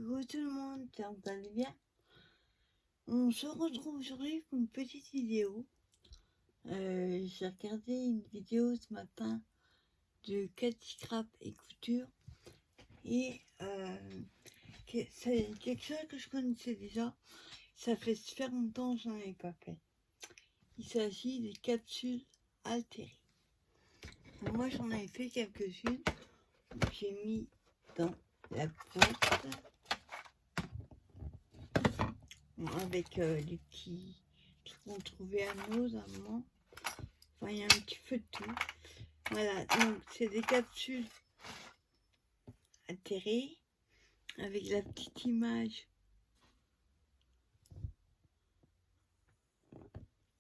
Coucou tout le monde, ça vous allez bien? On se retrouve aujourd'hui pour une petite vidéo. J'ai regardé une vidéo ce matin de Cathy Crap et Couture et c'est quelque chose que je connaissais déjà. Ça fait super longtemps que j'en avais pas fait. Il s'agit des capsules altérées. Moi j'en avais fait quelques-unes. J'ai mis dans la boîte. Avec les petits trucs qu'on trouvait à nos amants. Enfin, il y a un petit peu de tout. Voilà, donc c'est des capsules atterrées avec la petite image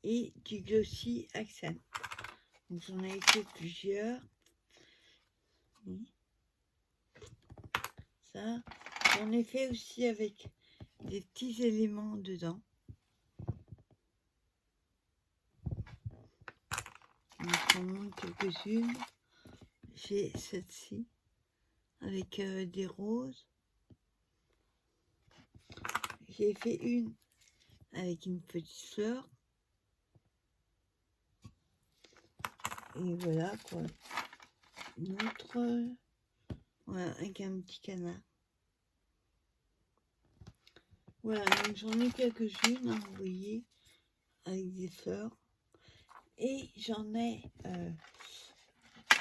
et du glossy accent. Donc j'en ai fait plusieurs. Ça, j'en ai fait aussi avec des petits éléments dedans. Je vous montre quelques-unes. J'ai celle-ci avec des roses. J'ai fait une avec une petite fleur. Et voilà quoi. Une autre, voilà, avec un petit canard. Voilà, donc j'en ai quelques-unes à envoyer avec des fleurs. Et j'en ai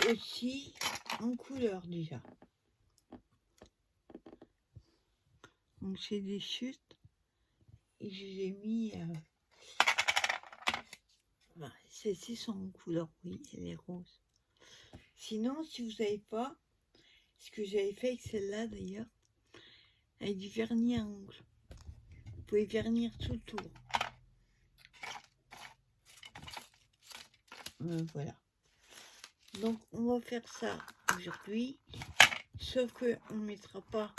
aussi en couleur déjà. Donc c'est des chutes. Et je les ai mis. Voilà, celles-ci sont en couleur, oui, elle est rose. Sinon, si vous n'avez pas, ce que j'avais fait avec celle-là d'ailleurs, avec du vernis à ongles. Vous pouvez vernir tout le tour. Voilà. Donc on va faire ça aujourd'hui. Sauf qu'on ne mettra pas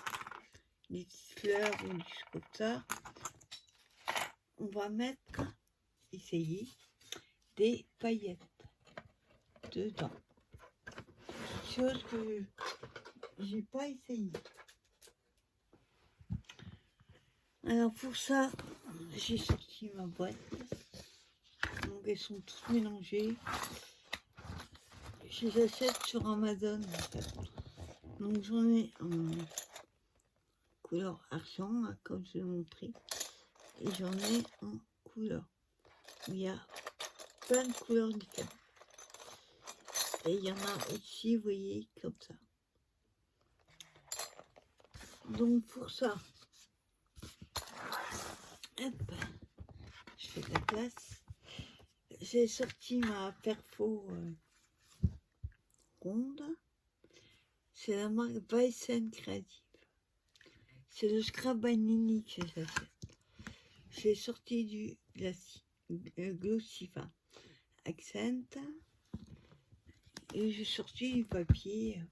des petites fleurs ou des choses comme ça. On va mettre, essayer, des paillettes dedans. Chose que j'ai pas essayé. Alors pour ça, j'ai sorti ma boîte. Donc elles sont toutes mélangées. Je les achète sur Amazon en fait. Donc j'en ai en couleur argent, comme je l'ai montré. Et j'en ai en couleur. Il y a plein de couleurs différentes. Et il y en a aussi, vous voyez, comme ça. Donc pour ça, hop, je fais de la place. J'ai sorti ma perfo ronde. C'est la marque Weissen Creative. C'est le scrap vanille que j'achète. J'ai sorti du glossy accent. Et j'ai sorti du papier.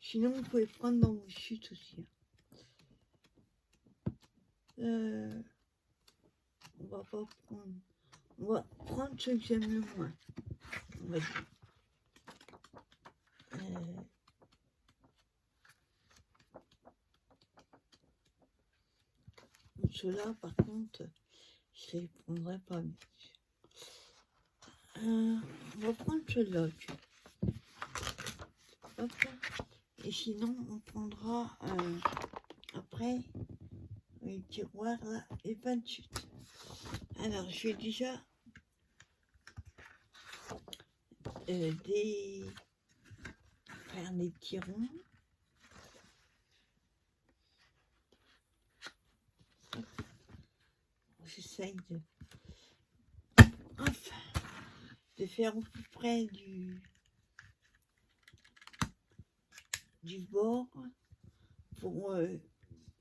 Sinon, vous pouvez prendre dans vos chutes aussi. On va pas prendre. On va prendre ce que j'aime le moins. On va dire. Ceux-là, par contre, je les prendrai pas. On va prendre ceux-là. Et sinon, on prendra après les tiroirs là et 28. Alors, je vais déjà faire des petits ronds. J'essaye de faire au plus près du bord pour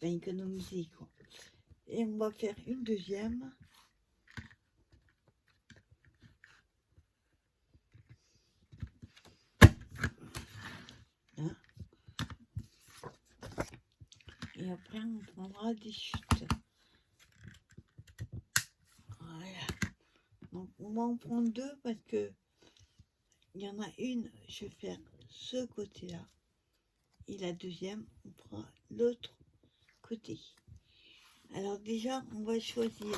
économiser quoi. Et on va faire une deuxième. Hein. Et après on prendra des chutes. Voilà. Donc on va en prendre deux parce que il y en a une, je vais faire ce côté-là. Et la deuxième, on prend l'autre côté. Alors déjà, on va choisir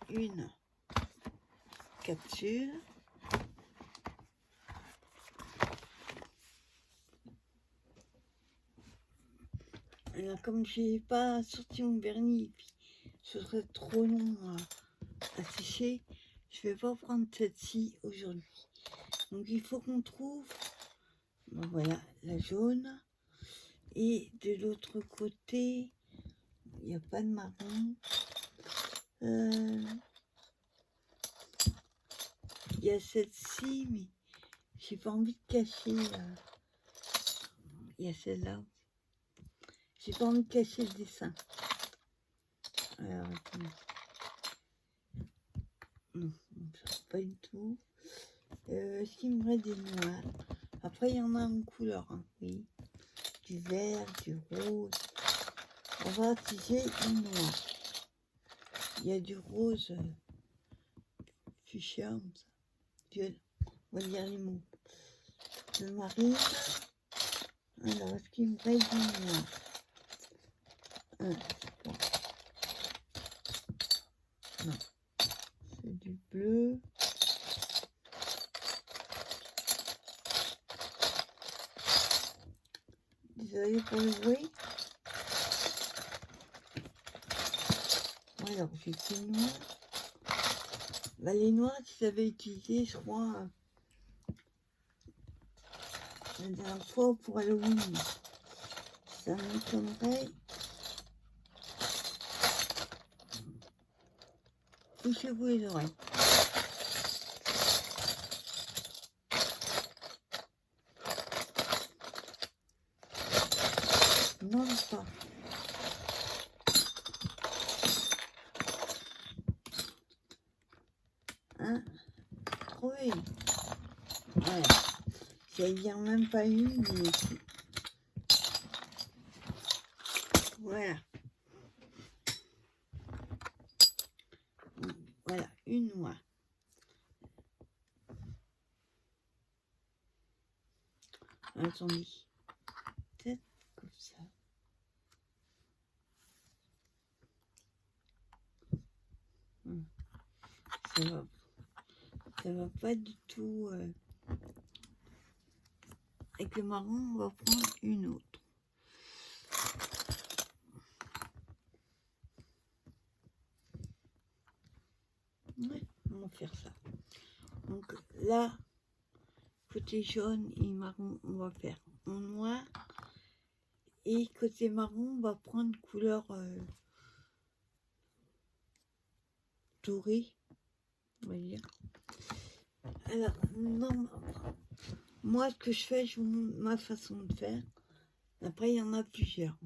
une capsule. Alors comme je n'ai pas sorti mon vernis, puis ce serait trop long à sécher, je vais pas prendre celle-ci aujourd'hui. Donc il faut qu'on trouve, ben voilà, la jaune. Et de l'autre côté, il n'y a pas de marron. Il y a celle-ci, mais j'ai pas envie de cacher. Il y a celle-là. J'ai pas envie de cacher le dessin. Alors, attendez. Non, pas du tout. Est-ce qu'il me reste des noirs? Après, il y en a en couleur, hein, oui. Du vert, du rose. On va voir si j'ai du noir. Il y a du rose fuchsia, comme ça. Violet. On va dire les mots. Le marine. Alors, est-ce qu'il me reste du noir? Bon. Non. C'est du bleu. Désolée pour le bruit. Alors, j'ai fait noir. Bah, les noirs, si j'avais utilisé, je crois, la dernière fois pour Halloween. Ça m'étonnerait. Touchez-vous les oreilles. Non, pas. Hein? Trouvé. Ouais. J'allais dire même pas une, mais voilà. Voilà, une noix. Attendez. Peut-être comme ça. Ça va pas du tout. Avec le marron, on va prendre une autre. Ouais, on va faire ça. Donc là, côté jaune et marron, on va faire en noir. Et côté marron, on va prendre couleur dorée, on va dire. Alors, non, moi, ce que je fais, je vous montre ma façon de faire. Après, il y en a plusieurs.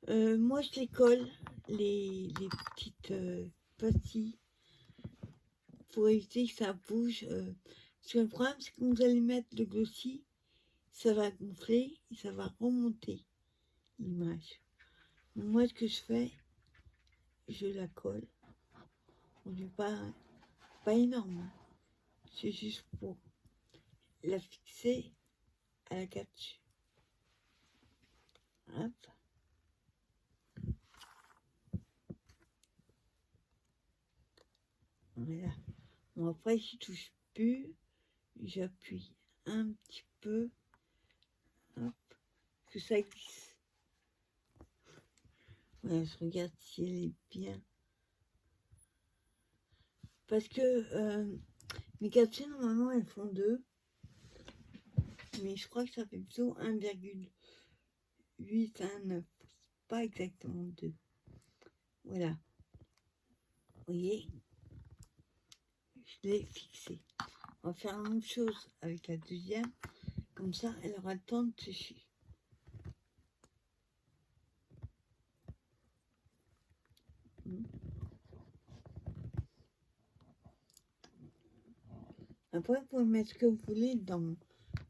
Moi, je les colle, les petites pastilles, pour éviter que ça bouge. Parce que le problème, c'est que quand vous allez mettre le glossy, ça va gonfler et ça va remonter l'image. Moi, ce que je fais, je la colle. On dit pas énorme, hein. C'est juste pour la fixer à la capsule. Hop. Voilà. Bon, après, je touche plus. J'appuie un petit peu. Hop. Que ça glisse. Voilà, je regarde si elle est bien. Parce que mes capsules, normalement, elles font 2. Mais je crois que ça fait plutôt 1,8 à 9. Pas exactement 2. Voilà. Vous voyez, je l'ai fixé. On va faire la même chose avec la deuxième. Comme ça, elle aura le temps de sécher. Après, vous pouvez mettre ce que vous voulez dedans.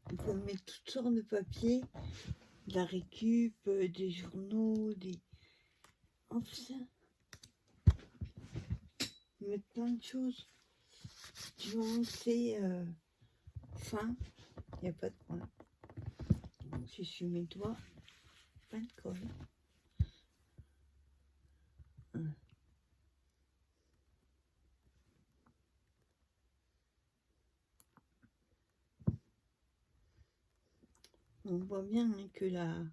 Vous pouvez mettre toutes sortes de papiers, de la récup, des journaux, des... Enfin, mettre plein de choses. Du moment que c'est fin, il n'y a pas de problème. Donc, je suis mes doigts. pas de colle. On voit bien hein, que la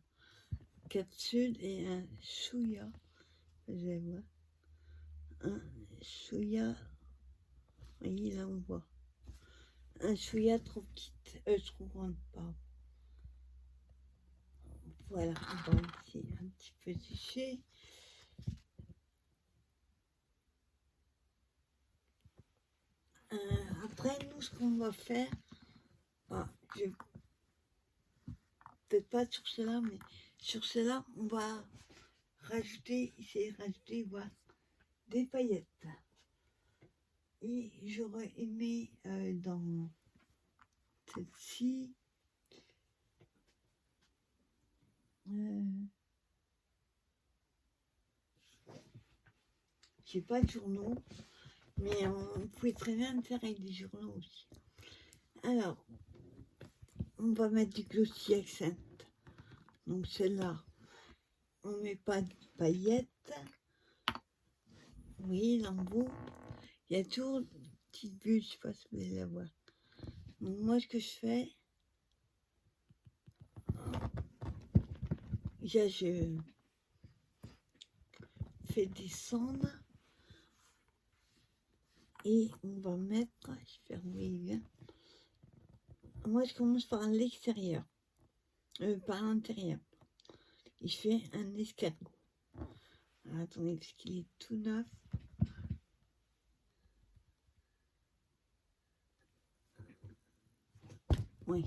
capsule est un chouïa. Vous allez voir. Un chouïa. Oui, là on voit. Un chouïa trop petite. Trop grande, pardon. Voilà, on va ici un petit peu sécher. Après, nous, ce qu'on va faire, je peut-être pas sur cela, mais sur cela, on va rajouter, essayer de rajouter, voilà, des paillettes. Et j'aurais aimé dans celle-ci, j'ai pas de journaux, mais on pouvait très bien le faire avec des journaux aussi. Alors, on va mettre du glossy accent. Donc celle-là, on met pas de paillettes. Oui, l'embout. Il y a toujours une petite bulle, je sais pas si vous allez la voir. Donc moi, ce que je fais, déjà je fais descendre et on va mettre, je vais remuer bien. Moi, je commence par l'extérieur, par l'intérieur. Et je fais un escargot. Alors, attendez, parce qu'il est tout neuf. Oui.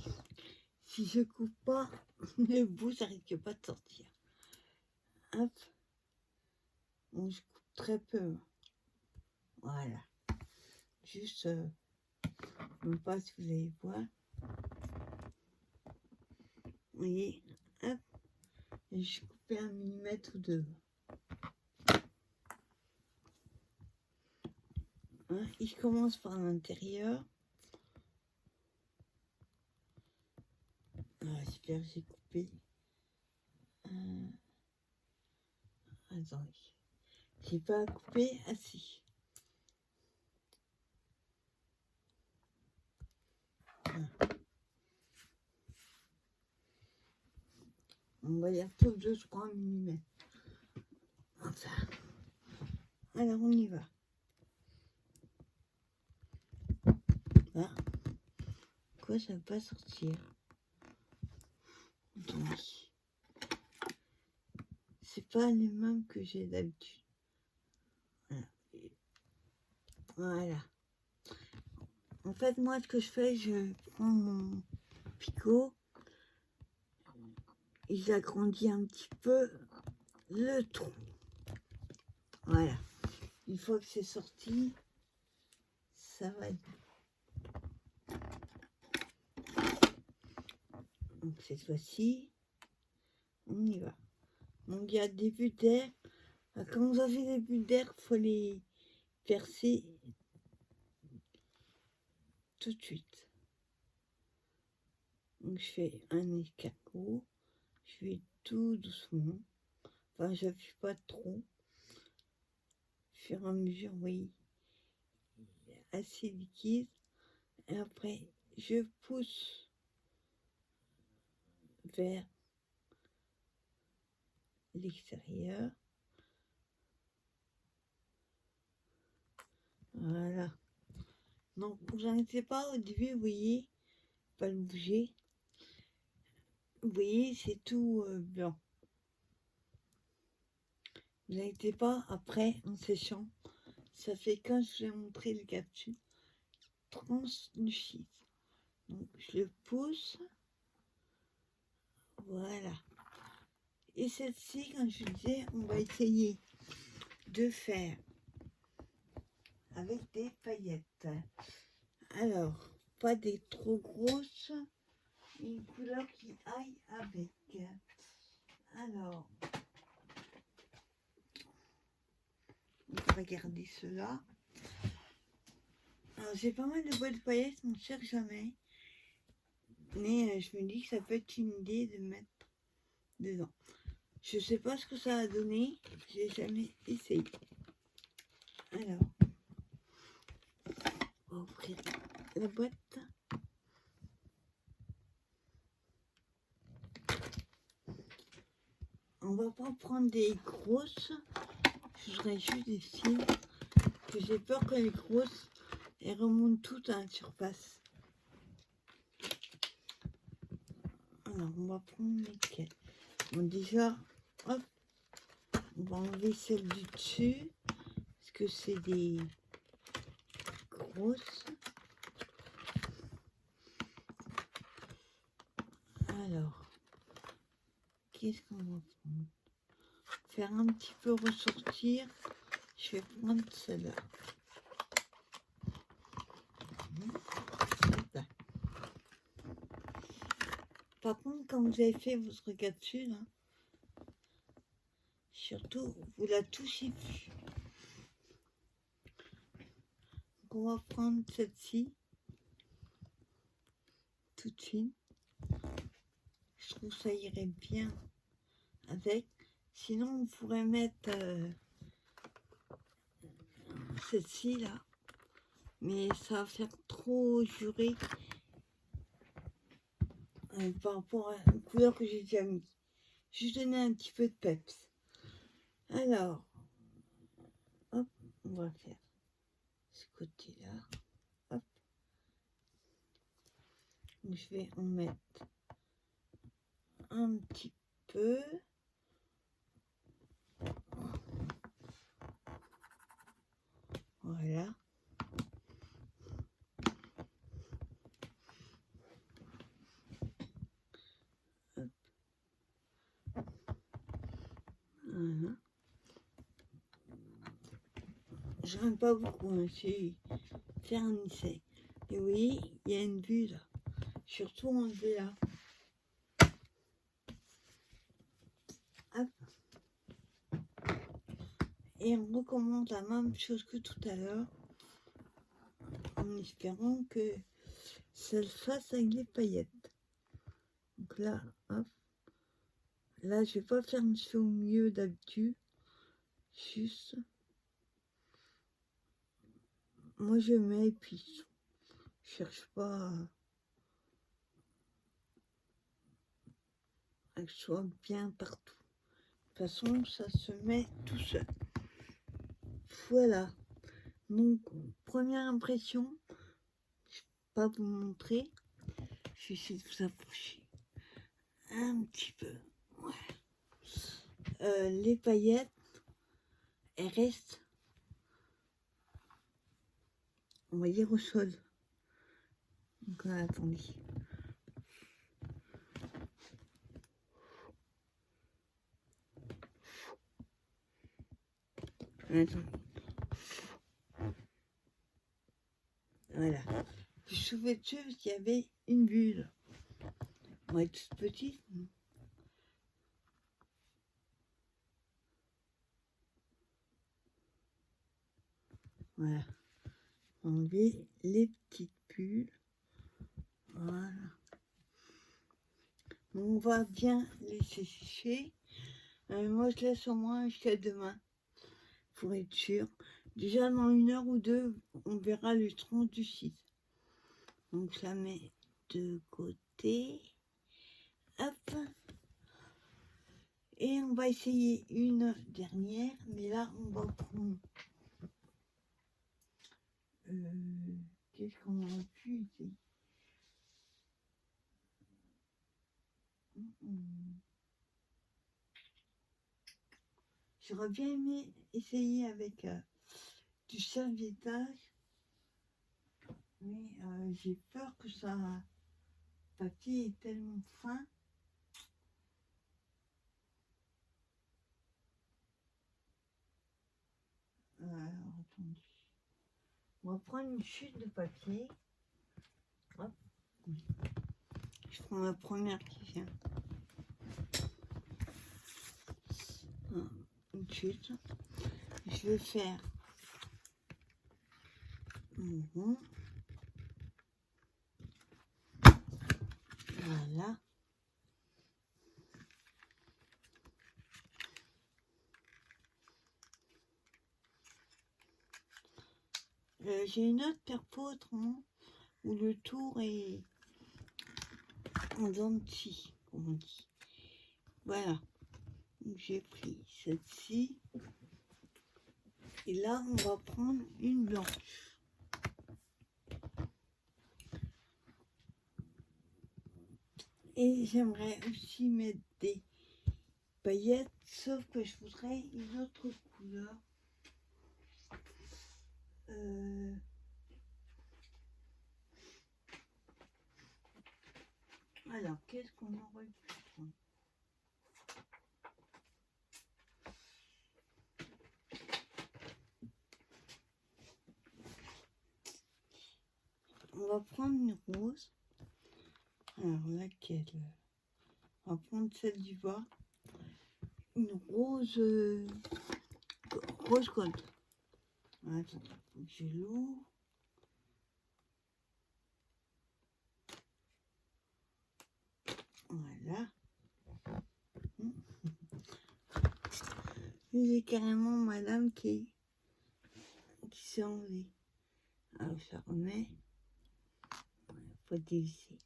Si je coupe pas le bout, ça risque pas de sortir. Hop. Bon, je coupe très peu. Voilà. Juste, je ne sais pas si vous allez voir. Vous voyez, hop. Et je coupais 1 millimètre ou 2. Hein, et je commence par l'intérieur. Ah, super, j'ai coupé. Attendez. J'ai pas coupé assez. Voilà. On va dire tout 2-3 mm. Enfin. Alors on y va. Ah. Quoi, ça ne va pas sortir? Attendez. C'est pas les mêmes que j'ai d'habitude. Voilà. Voilà. En fait, moi, ce que je fais, je prends mon picot et j'agrandis un petit peu le trou. Voilà. Une fois que c'est sorti, ça va être bon. Donc cette fois-ci, on y va. Donc il y a des bulles d'air. Quand vous avez des bulles d'air, il faut les percer tout de suite. Donc je fais un escargot. Je vais tout doucement. Enfin, je n'appuie pas trop. Au fur et à mesure, vous voyez, assez liquide. Et après, je pousse vers l'extérieur. Voilà. Donc, vous inquiétez pas, au début, vous voyez, pas le bouger. Vous voyez, c'est tout blanc. Vous inquiétez pas, après, en séchant, ça fait quand je vous ai montré le capsule translucide. Donc, je le pousse. Voilà. Et celle-ci, comme je disais, on va essayer de faire avec des paillettes. Alors, pas des trop grosses, une couleur qui aille avec. Alors, on va garder cela. Alors, j'ai pas mal de boîtes de paillettes, mon cher jamais. Mais je me dis que ça peut être une idée de mettre dedans. Je sais pas ce que ça a donné, j'ai jamais essayé. Alors, on va ouvrir la boîte. On va pas prendre des grosses, je voudrais juste des fils, que j'ai peur que les grosses, elles remontent toutes à la surface. Alors, on va prendre lesquelles. Bon, déjà, hop, on va enlever celle du dessus, parce que c'est des grosses. Alors, qu'est-ce qu'on va prendre? Faire un petit peu ressortir, je vais prendre celle-là. Par contre, quand vous avez fait votre regard dessus, là, surtout, vous la touchez plus. Donc, on va prendre celle-ci, tout de suite. Je trouve que ça irait bien avec. Sinon, on pourrait mettre celle-ci, là. Mais ça va faire trop juré par rapport à la couleur que j'ai déjà mis. Juste donner un petit peu de peps. Alors, hop, on va faire ce côté-là. Hop. Je vais en mettre un petit peu. Voilà. Hop. Voilà. Je n'aime pas beaucoup, hein, c'est faire un essai. Et oui, il y a une vue là. Surtout enlever là. Hop. Et on recommence la même chose que tout à l'heure. En espérant que ça le fasse avec les paillettes. Donc là, hop. Là, je vais pas faire une chose au milieu d'habitude. Juste. Moi, je mets et puis je cherche pas à que ce soit bien partout. De toute façon, ça se met tout seul. Voilà. Donc, première impression, je ne vais pas vous montrer. Je vais essayer de vous approcher un petit peu. Ouais. Les paillettes, elles restent, on va dire, au sol. Donc là, attendez. Attendez. Voilà. Je soulevais dessus parce qu'il y avait une bulle. On va être toute petite. Voilà. Enlever les petites bulles. Voilà. On va bien laisser sécher. Moi, je laisse au moins jusqu'à demain. Pour être sûr. Déjà, dans 1 heure ou 2, on verra le tronc du 6. Donc, je la mets de côté. Hop. Et on va essayer une dernière. Mais là, on va prendre... Qu'est-ce qu'on aurait pu essayer? J'aurais bien aimé essayer avec du serviettage, mais j'ai peur que ça papier est tellement fin. Alors, attendez. On va prendre une chute de papier. Hop. Je prends la première qui vient. Une chute. Je vais faire voilà. J'ai une autre perpo autrement où le tour est en dents de scie, comme on dit. Voilà. Donc j'ai pris celle-ci. Et là, on va prendre une blanche. Et j'aimerais aussi mettre des paillettes, sauf que je voudrais une autre couleur. Alors, qu'est-ce qu'on aurait pu prendre? On va prendre une rose. Alors, laquelle? On va prendre celle du bas. Une rose... rose gold. Attends, faut que je l'ouvre. Voilà. J'ai carrément madame qui s'est enlevée. Alors, ça remet. Faut dévisser.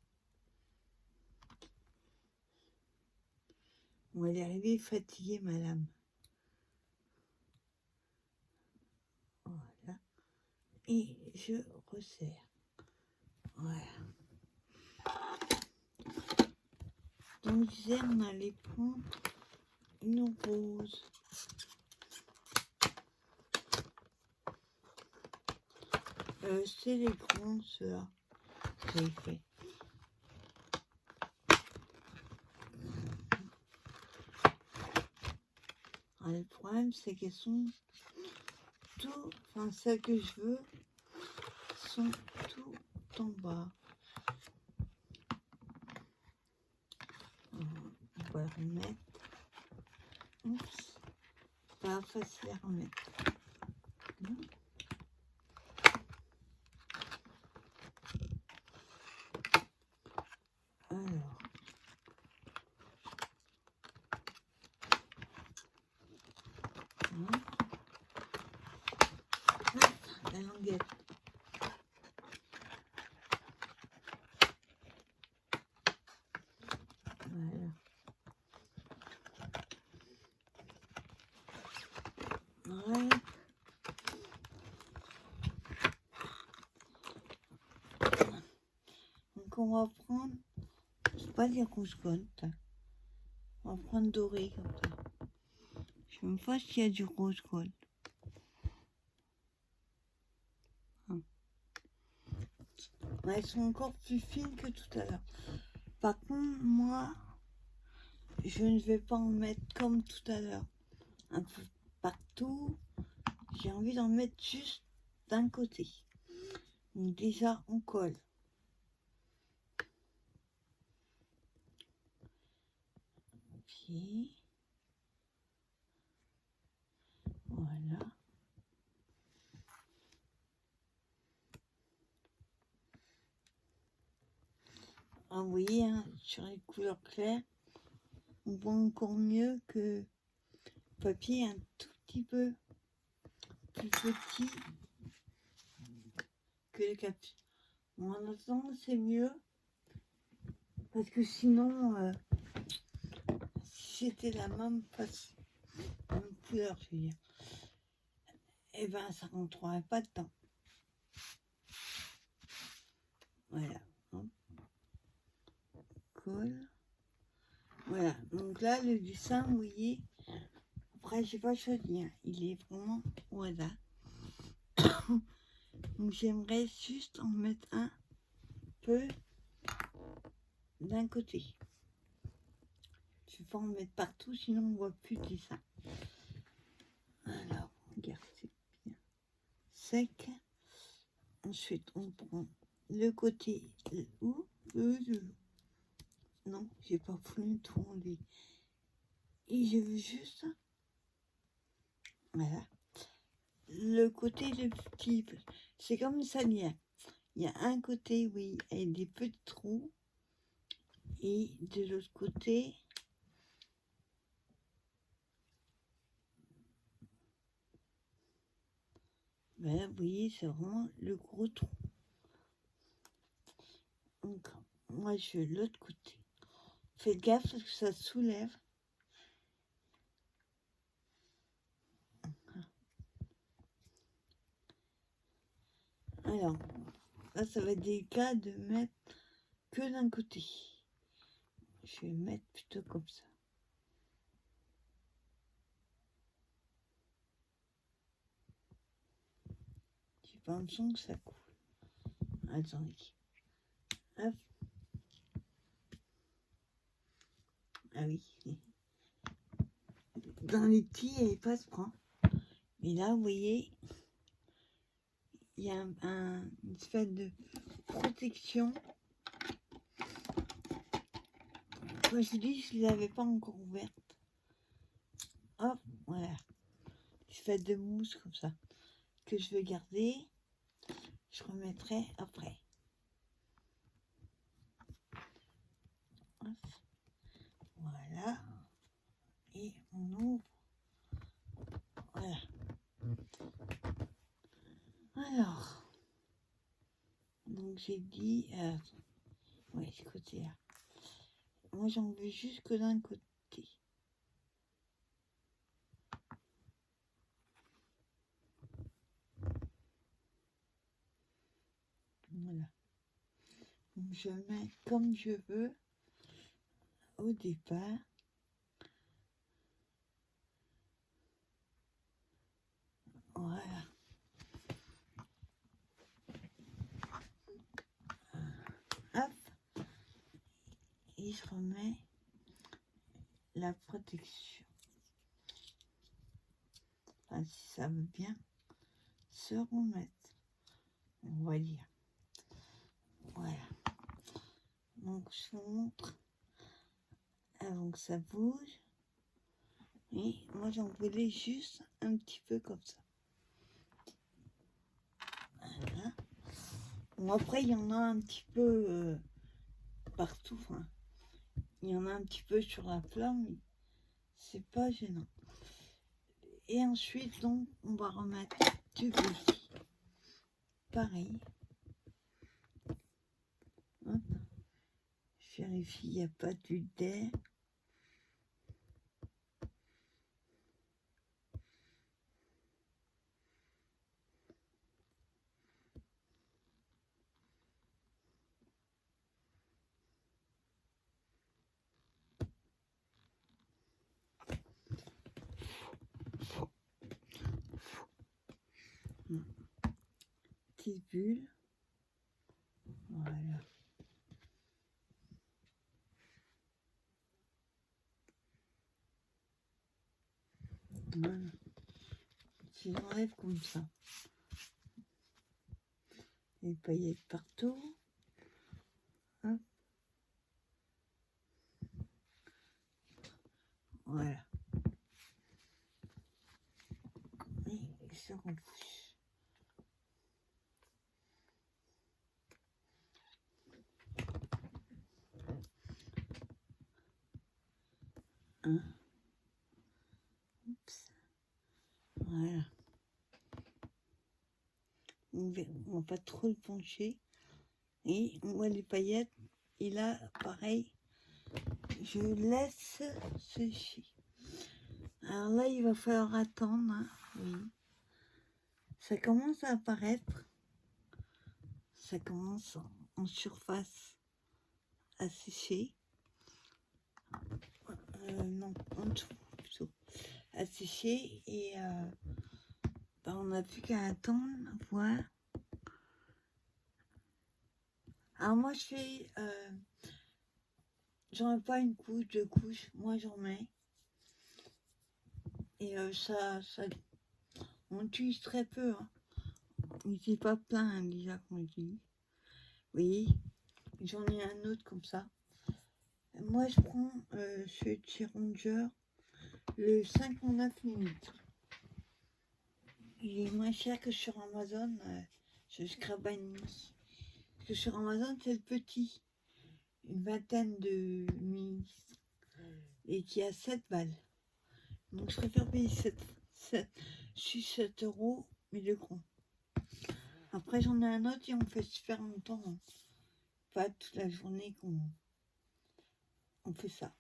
On va y arriver fatiguée, madame. Voilà. Et je resserre. Voilà. Donc, je disais, on allait prendre une rose. C'est les grands, ceux-là. J'ai fait. Alors, le problème, c'est qu'elles sont tout, enfin, celles que je veux, sont tout en bas. On va le remettre. Oups, pas facile à remettre. Alors, la languette. Voilà. Ouais. Donc on va prendre, c'est pas des roses gold, on va prendre doré comme ça. Je sais même pas s'il y a du rose gold. Elles sont encore plus fines que tout à l'heure. Par contre, moi, je ne vais pas en mettre comme tout à l'heure. Un peu partout. J'ai envie d'en mettre juste d'un côté. Donc déjà, on colle. Puis, voilà. Ah, vous voyez, hein, sur les couleurs claires, on voit encore mieux que le papier est un tout petit peu plus petit que le capuche. Bon, en attendant, c'est mieux. Parce que sinon, si c'était la même couleur, je veux dire, eh ben, ça rentrerait pas dedans. Voilà. Colle. Voilà. Donc là, le dessin, vous voyez, après, j'ai pas choisi. Hein. Il est vraiment au hasard. Donc j'aimerais juste en mettre un peu d'un côté. Je vais pas en mettre partout, sinon on voit plus le dessin. Alors, regarde, c'est bien sec. Ensuite, on prend le côté où non, j'ai pas voulu tout enlever. Et je veux juste, voilà, le côté de petit, c'est comme une salière. Il y a un côté, oui, avec des petits trous, et de l'autre côté, Ben, vous voyez, c'est vraiment le gros trou. Donc, moi, je vais de l'autre côté. Faites gaffe parce que ça soulève. Alors, là, ça va être délicat de mettre que d'un côté. Je vais mettre plutôt comme ça. J'ai pas l'impression que ça coule. Attendez. Hop. Ah oui. Dans les petits, il n'y avait pas ce point. Mais là, vous voyez, il y a une espèce de protection. Quand je dis, je ne l'avais pas encore ouverte. Hop, voilà. Une espèce de mousse comme ça. Que je vais garder. Je remettrai après. Hop. Voilà. Et on ouvre. Voilà. Alors. Donc j'ai dit... oui, ce côté-là. Moi, j'en veux juste que d'un côté. Voilà. Donc, je mets comme je veux au départ. Voilà. Hop. Et je remets la protection. Enfin, si ça veut bien se remettre. On va dire. Voilà. Donc, je vous montre avant que ça bouge. Et moi, j'en voulais juste un petit peu comme ça. Voilà. Bon, après, il y en a un petit peu partout. Hein. Il y en a un petit peu sur la fleur, mais c'est pas gênant. Et ensuite, donc, on va remettre du gris. Pareil. Hop. Je vérifie, il n'y a pas d'air. Petite bulle. Voilà. Voilà. Je l'enlève comme ça. Les paillettes partout. Hop. Voilà. Et il se repousse. Hein. Oups. Voilà. On va pas trop le pencher. Et on voit les paillettes. Et là, pareil, je laisse sécher. Alors là, il va falloir attendre. Hein. Oui. Ça commence à apparaître. Ça commence en surface à sécher. Non, en dessous plutôt. À sécher. Et on n'a plus qu'à attendre, voir. Alors moi, je fais... j'en mets pas une couche, deux couches. Moi, j'en mets. Et ça, on utilise très peu. Hein. Il n'était pas plein hein, déjà qu'on utilise. Oui, j'en ai un autre comme ça. Moi, je prends ce Tirongeur, le 59 mm. Il est moins cher que sur Amazon. Je Scrabani. Parce que sur Amazon, c'est le petit. Une vingtaine de mililitres. Et qui a 7 balles. Donc, je préfère payer 7 €, mais le grand. Après, j'en ai un autre et on fait super longtemps. Hein. Pas toute la journée qu'on fait ça.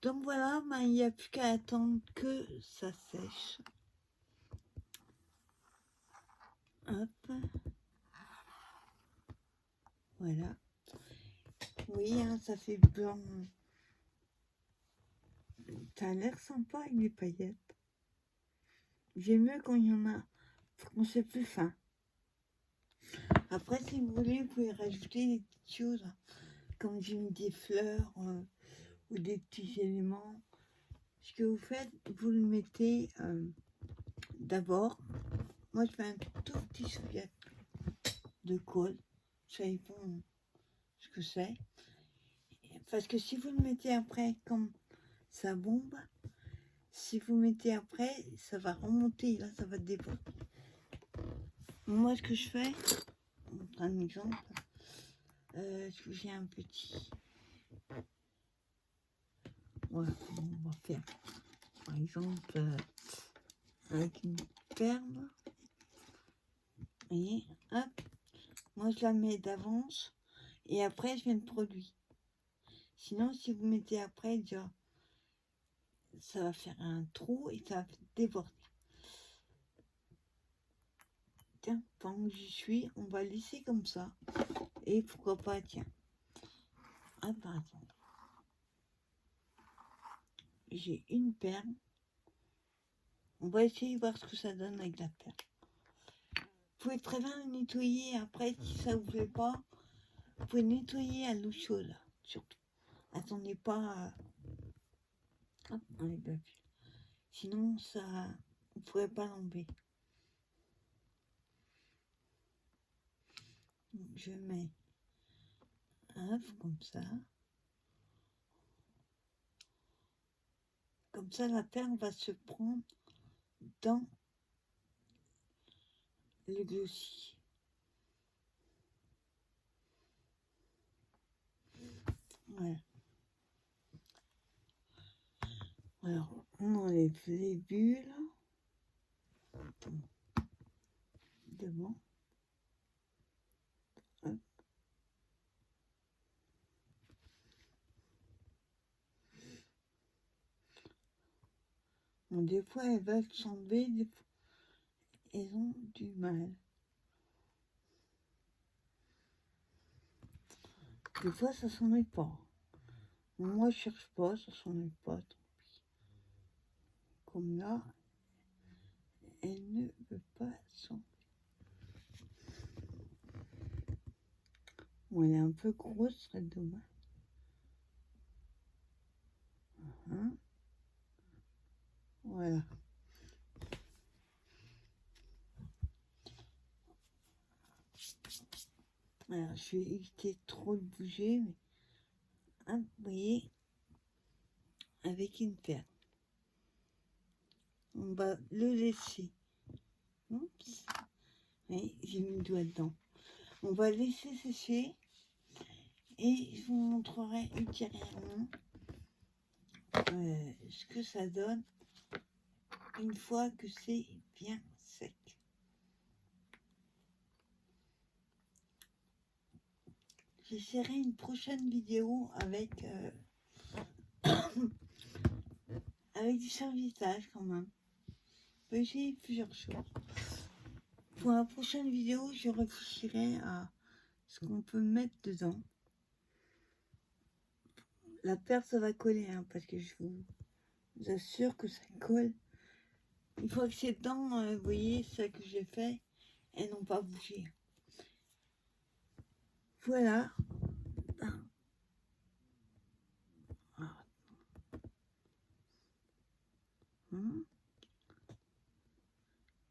Donc voilà, ben, il n'y a plus qu'à attendre que ça sèche. Hop. Voilà. Oui, hein, ça fait blanc. Ça a l'air sympa avec les paillettes. J'aime mieux quand il y en a, quand c'est plus fin. Après, si vous voulez, vous pouvez rajouter des petites choses, comme j'ai mis des fleurs ou des petits éléments. Ce que vous faites, vous le mettez d'abord. Moi, je fais un tout petit souillette de colle. Ça dépend ce que c'est. Parce que si vous le mettez après, comme ça bombe, si vous mettez après, ça va remonter. Là, ça va déborder. Moi, ce que je fais, un exemple, j'ai un petit. Voilà, on va faire, par exemple, avec une perle. Et hop, moi je la mets d'avance et après je mets le produit. Sinon, si vous mettez après, déjà, ça va faire un trou et ça va déborder. Tiens, pendant que j'y suis, on va laisser comme ça. Et pourquoi pas, tiens. Ah, par exemple, j'ai une perle. On va essayer de voir ce que ça donne avec la perle. Vous pouvez très bien le nettoyer après, si ça vous plaît pas. Vous pouvez nettoyer à l'eau chaude, surtout. Attendez pas hop, avec la pile. Sinon, ça, vous ne pourrez pas l'enlever. Je mets un œuf comme ça. Comme ça, la perle va se prendre dans le glossy. Voilà. Alors, on enlève les bulles. Devant. Hop. Bon, des fois, elles veulent s'enlever, des fois, elles ont du mal. Des fois, ça s'en est pas. Moi, je cherche pas, ça s'en est pas, tant pis. Comme là, elle ne veut pas s'enlever. Bon, elle est un peu grosse, ce serait dommage. Hein? Voilà. Alors, je vais éviter trop de bouger, mais hein, vous voyez, avec une perle. On va le laisser. Oups. Oui, j'ai mis le doigt dedans. On va laisser sécher et je vous montrerai ultérieurement ce que ça donne une fois que c'est bien sec. J'essaierai une prochaine vidéo avec avec du servitage quand même. J'ai plusieurs choses. Pour la prochaine vidéo, je réfléchirai à ce qu'on peut mettre dedans. La perle, ça va coller, hein, parce que je vous assure que ça colle. Une fois que c'est dedans, vous voyez, ça que j'ai fait, elles n'ont pas bougé. Voilà.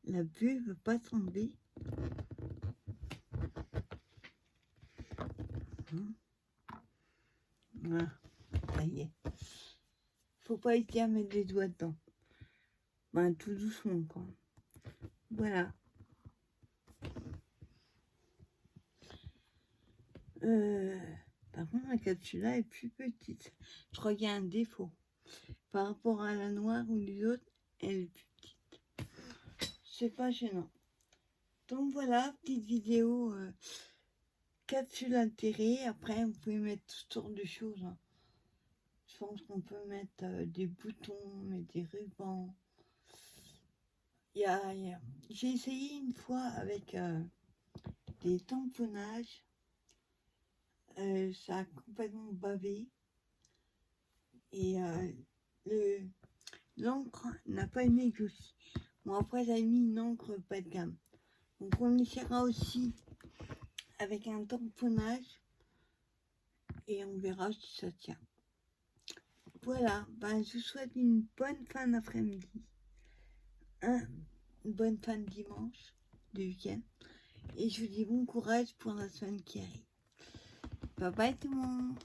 La bulle ne veut pas tomber. Voilà, ça y est. Faut pas hésiter à mettre les doigts dedans. Ben, tout doucement, quoi. Voilà. Par contre, la capsule là est plus petite. Je crois qu'il y a un défaut. Par rapport à la noire ou les autres, elle est plus petite. C'est pas gênant. Donc voilà, petite vidéo capsule intérêt. Après, vous pouvez mettre toutes sortes de choses, hein. Je pense qu'on peut mettre des boutons, mais des rubans. J'ai essayé une fois avec des tamponnages. Ça a complètement bavé. Et l'encre n'a pas aimé que aussi. Bon, après, j'ai mis une encre pas de gamme. Donc, on essaiera aussi avec un tamponnage. Et on verra si ça tient. Voilà, ben, je vous souhaite une bonne fin d'après-midi. Une bonne fin de dimanche, de week-end. Et je vous dis bon courage pour la semaine qui arrive. Bye bye tout le monde.